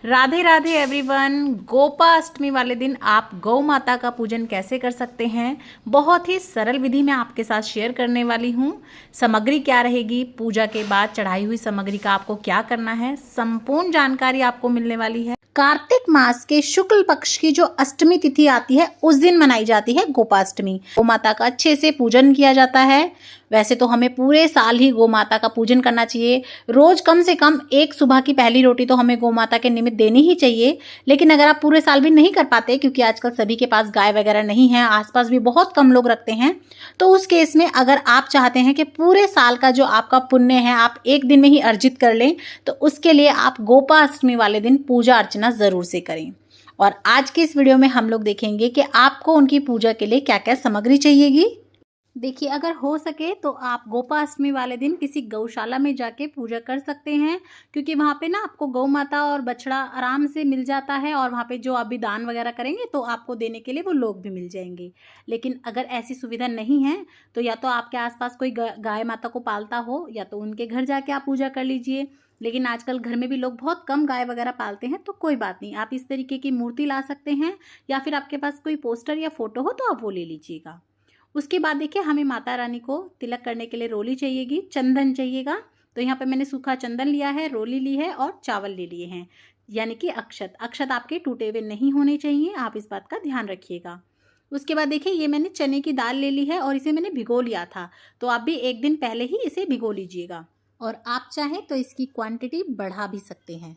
Radhe Radhe everyone. Gopashtami वाले दिन आप गौ माता का पूजन कैसे कर सकते हैं, बहुत ही सरल विधि मैं आपके साथ शेयर करने वाली हूँ। सामग्री क्या रहेगी, पूजा के बाद चढ़ाई हुई सामग्री का आपको क्या करना है, संपूर्ण जानकारी आपको मिलने वाली है। कार्तिक मास के शुक्ल पक्ष की जो अष्टमी तिथि आती है उस दिन मनाई जाती है गोपाष्टमी। गौ माता का अच्छे से पूजन किया जाता है। वैसे तो हमें पूरे साल ही गौ माता का पूजन करना चाहिए। रोज कम से कम एक सुबह की पहली रोटी तो हमें गौ माता के निमित्त देनी ही चाहिए। लेकिन अगर आप पूरे साल भी नहीं कर पाते, क्योंकि आजकल सभी के पास गाय वगैरह नहीं है, आसपास भी बहुत कम लोग रखते हैं, तो उस केस में अगर आप चाहते हैं कि पूरे साल का जो आपका पुण्य है आप एक दिन में ही अर्जित कर लें, तो उसके लिए आप गोपाष्टमी वाले दिन पूजा अर्चना जरूर से करें। और आज की इस वीडियो में हम लोग देखेंगे कि आपको उनकी पूजा के लिए क्या क्या सामग्री चाहिएगी। देखिए, अगर हो सके तो आप गोपाष्टमी वाले दिन किसी गौशाला में जाके पूजा कर सकते हैं, क्योंकि वहाँ पे ना आपको गौ माता और बछड़ा आराम से मिल जाता है, और वहाँ पे जो आप भी दान वगैरह करेंगे तो आपको देने के लिए वो लोग भी मिल जाएंगे। लेकिन अगर ऐसी सुविधा नहीं है तो या तो आपके आसपास कोई गाय माता को पालता हो, या तो उनके घर जाके आप पूजा कर लीजिए। लेकिन आजकल घर में भी लोग बहुत कम गाय वगैरह पालते हैं, तो कोई बात नहीं, आप इस तरीके की मूर्ति ला सकते हैं, या फिर आपके पास कोई पोस्टर या फोटो हो तो आप वो ले लीजिएगा। उसके बाद देखिए, हमें माता रानी को तिलक करने के लिए रोली चाहिएगी, चंदन चाहिएगा। तो यहाँ पे मैंने सूखा चंदन लिया है, रोली ली है और चावल ले लिए हैं, यानी कि अक्षत। अक्षत आपके टूटे हुए नहीं होने चाहिए, आप इस बात का ध्यान रखिएगा। उसके बाद देखिए, ये मैंने चने की दाल ले ली है और इसे मैंने भिगो लिया था, तो आप भी एक दिन पहले ही इसे भिगो लीजिएगा, और आप चाहें तो इसकी क्वांटिटी बढ़ा भी सकते हैं।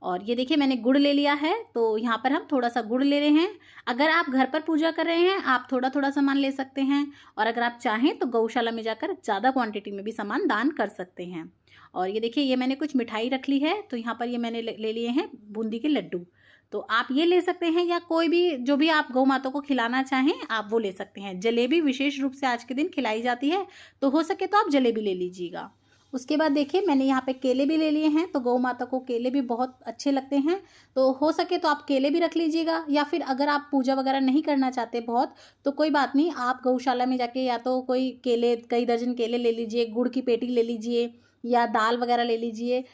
और ये देखिए, मैंने गुड़ ले लिया है, तो यहाँ पर हम थोड़ा सा गुड़ ले रहे हैं। अगर आप घर पर पूजा कर रहे हैं आप थोड़ा थोड़ा सामान ले सकते हैं, और अगर आप चाहें तो गौशाला में जाकर ज़्यादा क्वांटिटी में भी सामान दान कर सकते हैं। और ये देखिए, ये मैंने कुछ मिठाई रख ली है, तो यहाँ पर ये मैंने ले लिए हैं बूंदी के लड्डू। तो आप ये ले सकते हैं, या कोई भी जो भी आप गौ माता को खिलाना चाहें आप वो ले सकते हैं। जलेबी विशेष रूप से आज के दिन खिलाई जाती है, तो हो सके तो आप जलेबी ले लीजिएगा। उसके बाद देखिए, मैंने यहाँ पे केले भी ले लिए हैं, तो गौ माता को केले भी बहुत अच्छे लगते हैं, तो हो सके तो आप केले भी रख लीजिएगा। या फिर अगर आप पूजा वगैरह नहीं करना चाहते बहुत, तो कोई बात नहीं, आप गौशाला में जाके या तो कोई केले, कई दर्जन केले ले लीजिए, गुड़ की पेटी ले लीजिए, या दाल वगैरह ले लीजिए।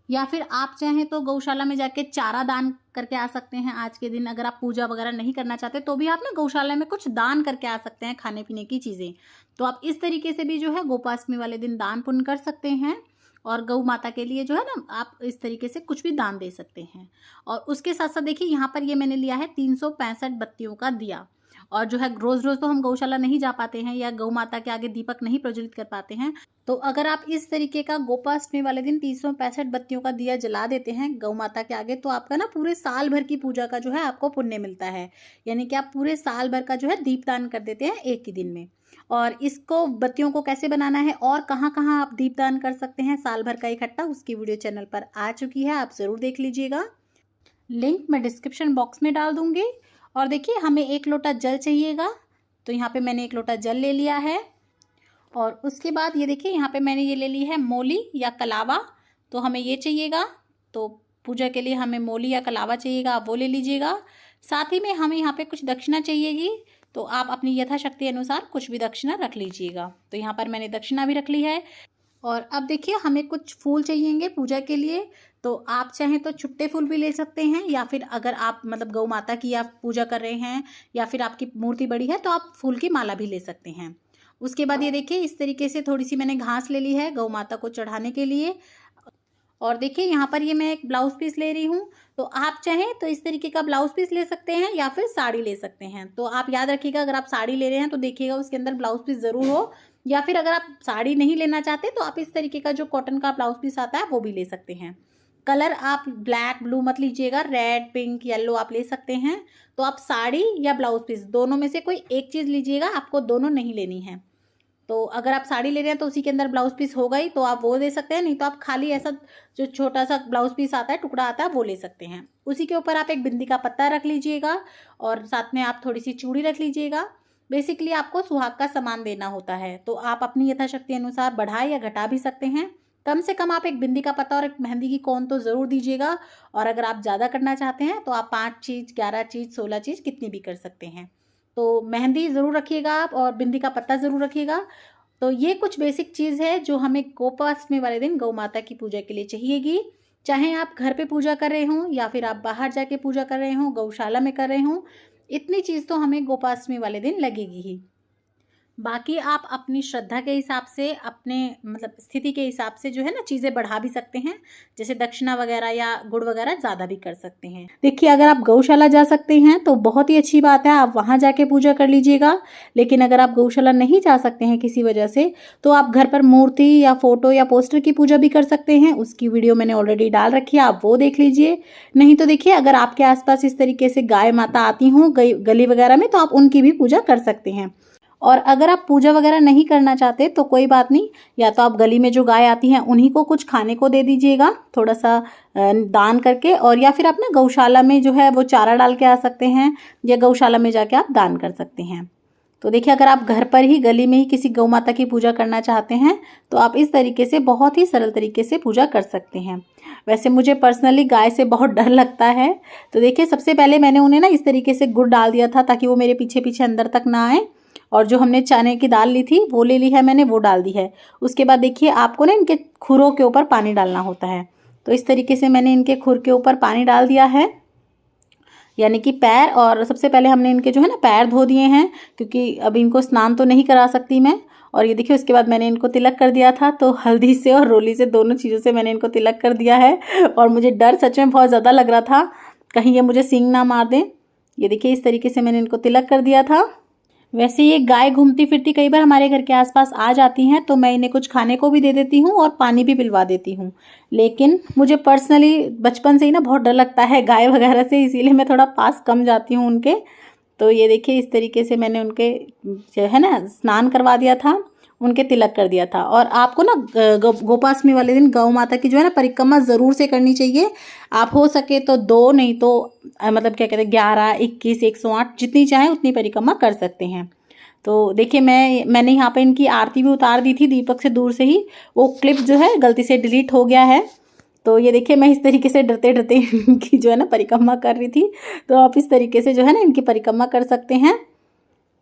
या फिर आप चाहें तो गौशाला में जाके चारा दान करके आ सकते हैं आज के दिन। अगर आप पूजा वगैरह नहीं करना चाहते तो भी आप ना गौशाला में कुछ दान करके आ सकते हैं, खाने पीने की चीज़ें। तो आप इस तरीके से भी जो है गोपाष्टमी वाले दिन दान पुण्य कर सकते हैं, और गौ माता के लिए जो है ना आप इस तरीके से कुछ भी दान दे सकते हैं। और उसके साथ साथ देखिए, यहाँ पर ये मैंने लिया है 365 बत्तियों का दिया। और जो है, रोज रोज तो हम गौशाला नहीं जा पाते हैं, या गौ माता के आगे दीपक नहीं प्रज्वलित कर पाते हैं, तो अगर आप इस तरीके का गोपाष्टमी वाले दिन 365 बत्तियों का दिया जला देते हैं गौ माता के आगे, तो आपका ना पूरे साल भर की पूजा का जो है आपको पुण्य मिलता है। यानी कि आप पूरे साल भर का जो है दीपदान कर देते हैं एक ही दिन में। और इसको, बत्तियों को कैसे बनाना है और कहाँ कहाँ आप दीपदान कर सकते हैं साल भर का इकट्ठा, उसकी वीडियो चैनल पर आ चुकी है, आप ज़रूर देख लीजिएगा। लिंक मैं डिस्क्रिप्शन बॉक्स में डाल दूंगी। और देखिए, हमें 1 लोटा जल चाहिएगा, तो यहाँ पे मैंने 1 लोटा जल ले लिया है। और उसके बाद ये देखिए, यहाँ पे मैंने ये ले ली है मोली या कलावा, तो हमें ये चाहिएगा। तो पूजा के लिए हमें मोली या कलावा चाहिएगा, आप वो ले लीजिएगा। साथ ही में हमें यहाँ पे कुछ दक्षिणा चाहिएगी, तो आप अपनी यथाशक्ति अनुसार कुछ भी दक्षिणा रख लीजिएगा। तो यहाँ पर मैंने दक्षिणा भी रख ली है। और अब देखिए, हमें कुछ फूल चाहिएंगे पूजा के लिए, तो आप चाहें तो छुट्टे फूल भी ले सकते हैं, या फिर अगर आप मतलब गौ माता की आप पूजा कर रहे हैं, या फिर आपकी मूर्ति बड़ी है, तो आप फूल की माला भी ले सकते हैं। उसके बाद ये देखिए, इस तरीके से थोड़ी सी मैंने घास ले ली है गौ माता को चढ़ाने के लिए। और देखिए, यहाँ पर ये मैं एक ब्लाउज पीस ले रही हूँ, तो आप चाहें तो इस तरीके का ब्लाउज पीस ले सकते हैं, या फिर साड़ी ले सकते हैं। तो आप याद रखिएगा, अगर आप साड़ी ले रहे हैं तो देखिएगा उसके अंदर ब्लाउज पीस ज़रूर हो, या फिर अगर आप साड़ी नहीं लेना चाहते तो आप इस तरीके का जो कॉटन का ब्लाउज पीस आता है वो भी ले सकते हैं। कलर आप ब्लैक ब्लू मत लीजिएगा, रेड पिंक येलो आप ले सकते हैं। तो आप साड़ी या ब्लाउज पीस दोनों में से कोई एक चीज़ लीजिएगा, आपको दोनों नहीं लेनी है। तो अगर आप साड़ी ले रहे हैं तो उसी के अंदर ब्लाउज पीस होगा ही, तो आप वो दे सकते हैं, नहीं तो आप खाली ऐसा जो छोटा सा ब्लाउज पीस आता है, टुकड़ा आता है, वो ले सकते हैं। उसी के ऊपर आप एक बिंदी का पत्ता रख लीजिएगा, और साथ में आप थोड़ी सी चूड़ी रख लीजिएगा। बेसिकली आपको सुहाग का सामान देना होता है, तो आप अपनी यथाशक्ति अनुसार बढ़ा या घटा भी सकते हैं। कम से कम आप एक बिंदी का पत्ता और एक मेहंदी की कोन तो ज़रूर दीजिएगा। और अगर आप ज़्यादा करना चाहते हैं तो आप 5 चीज़, 11 चीज़, 16 चीज़ कितनी भी कर सकते हैं। तो मेहंदी ज़रूर रखिएगा आप, और बिंदी का पत्ता ज़रूर रखिएगा। तो ये कुछ बेसिक चीज़ है जो हमें गोपाष्टमी वाले दिन गौ माता की पूजा के लिए चाहिएगी। चाहे आप घर पे पूजा कर रहे हों या फिर आप बाहर जाके पूजा कर रहे हों, गौशाला में कर रहे हों, इतनी चीज़ तो हमें गोपाष्टमी वाले दिन लगेगी ही। बाकी आप अपनी श्रद्धा के हिसाब से, अपने मतलब स्थिति के हिसाब से जो है ना चीज़ें बढ़ा भी सकते हैं, जैसे दक्षिणा वगैरह या गुड़ वगैरह ज़्यादा भी कर सकते हैं। देखिए, अगर आप गौशाला जा सकते हैं तो बहुत ही अच्छी बात है, आप वहाँ जाके पूजा कर लीजिएगा। लेकिन अगर आप गौशाला नहीं जा सकते हैं किसी वजह से, तो आप घर पर मूर्ति या फोटो या पोस्टर की पूजा भी कर सकते हैं। उसकी वीडियो मैंने ऑलरेडी डाल रखी है, आप वो देख लीजिए। नहीं तो देखिए, अगर आपके आसपास इस तरीके से गाय माता आती हों गली वगैरह में, तो आप उनकी भी पूजा कर सकते हैं। और अगर आप पूजा वगैरह नहीं करना चाहते तो कोई बात नहीं, या तो आप गली में जो गाय आती हैं उन्हीं को कुछ खाने को दे दीजिएगा, थोड़ा सा दान करके। और या फिर आप ना गौशाला में जो है वो चारा डाल के आ सकते हैं, या गौशाला में जाके आप दान कर सकते हैं। तो देखिए, अगर आप घर पर ही गली में ही किसी गौ माता की पूजा करना चाहते हैं तो आप इस तरीके से बहुत ही सरल तरीके से पूजा कर सकते हैं। वैसे मुझे पर्सनली गाय से बहुत डर लगता है, तो देखिए सबसे पहले मैंने उन्हें ना इस तरीके से गुड़ डाल दिया था ताकि वो मेरे पीछे पीछे अंदर तक ना आए। और जो हमने चने की दाल ली थी वो ले ली है मैंने, वो डाल दी है। उसके बाद देखिए, आपको ना इनके खुरों के ऊपर पानी डालना होता है। तो इस तरीके से मैंने इनके खुर के ऊपर पानी डाल दिया है, यानी कि पैर। और सबसे पहले हमने इनके जो है ना पैर धो दिए हैं, क्योंकि अब इनको स्नान तो नहीं करा सकती मैं। और ये देखिए, उसके बाद मैंने इनको तिलक कर दिया था, तो हल्दी से और रोली से, दोनों चीज़ों से मैंने इनको तिलक कर दिया है। और मुझे डर सच में बहुत ज़्यादा लग रहा था कहीं ये मुझे सींग ना मार दें। ये देखिए, इस तरीके से मैंने इनको तिलक कर दिया था। वैसे ये गाय घूमती फिरती कई बार हमारे घर के आसपास आ जाती हैं, तो मैं इन्हें कुछ खाने को भी दे देती हूँ और पानी भी पिलवा देती हूँ। लेकिन मुझे पर्सनली बचपन से ही ना बहुत डर लगता है गाय वगैरह से, इसीलिए मैं थोड़ा पास कम जाती हूँ उनके। तो ये देखिए, इस तरीके से मैंने उनके जो है ना स्नान करवा दिया था, उनके तिलक कर दिया था। और आपको ना गोपाष्टमी वाले दिन गौ माता की जो है ना परिक्रमा ज़रूर से करनी चाहिए। आप हो सके तो 2, नहीं तो मतलब क्या कहते हैं 11, 21, 108 जितनी चाहे उतनी परिक्रमा कर सकते हैं। तो देखिए, मैंने यहाँ पे इनकी आरती भी उतार दी थी दीपक से दूर से ही, वो क्लिप जो है गलती से डिलीट हो गया है। तो ये देखिए, मैं इस तरीके से डरते डरते इनकी जो है ना परिक्रमा कर रही थी। तो आप इस तरीके से जो है ना इनकी परिक्रमा कर सकते हैं।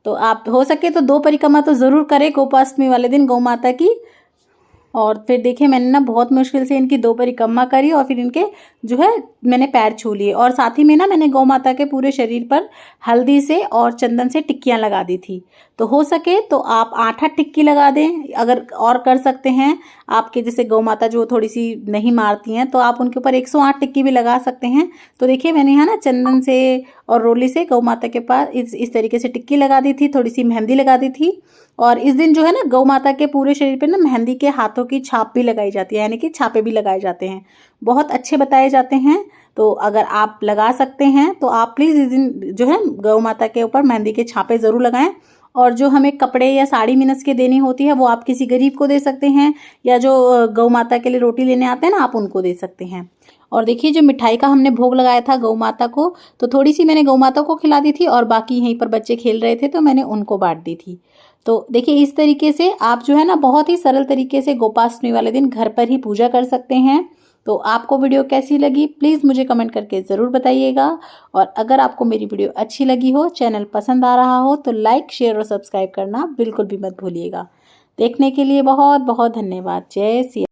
तो आप हो सके तो 2 परिक्रमा तो ज़रूर करें गोपाष्टमी वाले दिन गौ माता की। और फिर देखिए, मैंने ना बहुत मुश्किल से इनकी 2 परिक्रमा करी और फिर इनके जो है मैंने पैर छू लिए। और साथ ही में ना मैंने गौ माता के पूरे शरीर पर हल्दी से और चंदन से टिक्कियाँ लगा दी थी। तो हो सके तो आप 8-8 टिक्की लगा दें, अगर और कर सकते हैं आपके जैसे गौ माता जो थोड़ी सी नहीं मारती हैं, तो आप उनके ऊपर 108 टिक्की भी लगा सकते हैं। तो देखिए, मैंने यहाँ ना चंदन से और रोली से गौ माता के पास इस तरीके से टिक्की लगा दी थी, थोड़ी सी मेहंदी लगा दी थी। और इस दिन जो है ना गौ माता के पूरे शरीर पे ना मेहंदी के हाथों की छाप भी लगाई जाती है, यानी कि छापे भी लगाए जाते हैं, बहुत अच्छे बताए जाते हैं। तो अगर आप लगा सकते हैं तो आप प्लीज़ इस दिन जो है गौ माता के ऊपर मेहंदी के छापे ज़रूर लगाएं। और जो हमें कपड़े या साड़ी मिनस के देनी होती है वो आप किसी गरीब को दे सकते हैं, या जो गौ माता के लिए रोटी लेने आते हैं ना, आप उनको दे सकते हैं। और देखिए, जो मिठाई का हमने भोग लगाया था गौ माता को, तो थोड़ी सी मैंने गौ माता को खिला दी थी और बाकी यहीं पर बच्चे खेल रहे थे तो मैंने उनको बांट दी थी। तो देखिए, इस तरीके से आप जो है ना बहुत ही सरल तरीके से गोपाष्टमी वाले दिन घर पर ही पूजा कर सकते हैं। तो आपको वीडियो कैसी लगी प्लीज़ मुझे कमेंट करके ज़रूर बताइएगा। और अगर आपको मेरी वीडियो अच्छी लगी हो, चैनल पसंद आ रहा हो, तो लाइक, शेयर और सब्सक्राइब करना बिल्कुल भी मत भूलिएगा। देखने के लिए बहुत बहुत धन्यवाद। जय श्री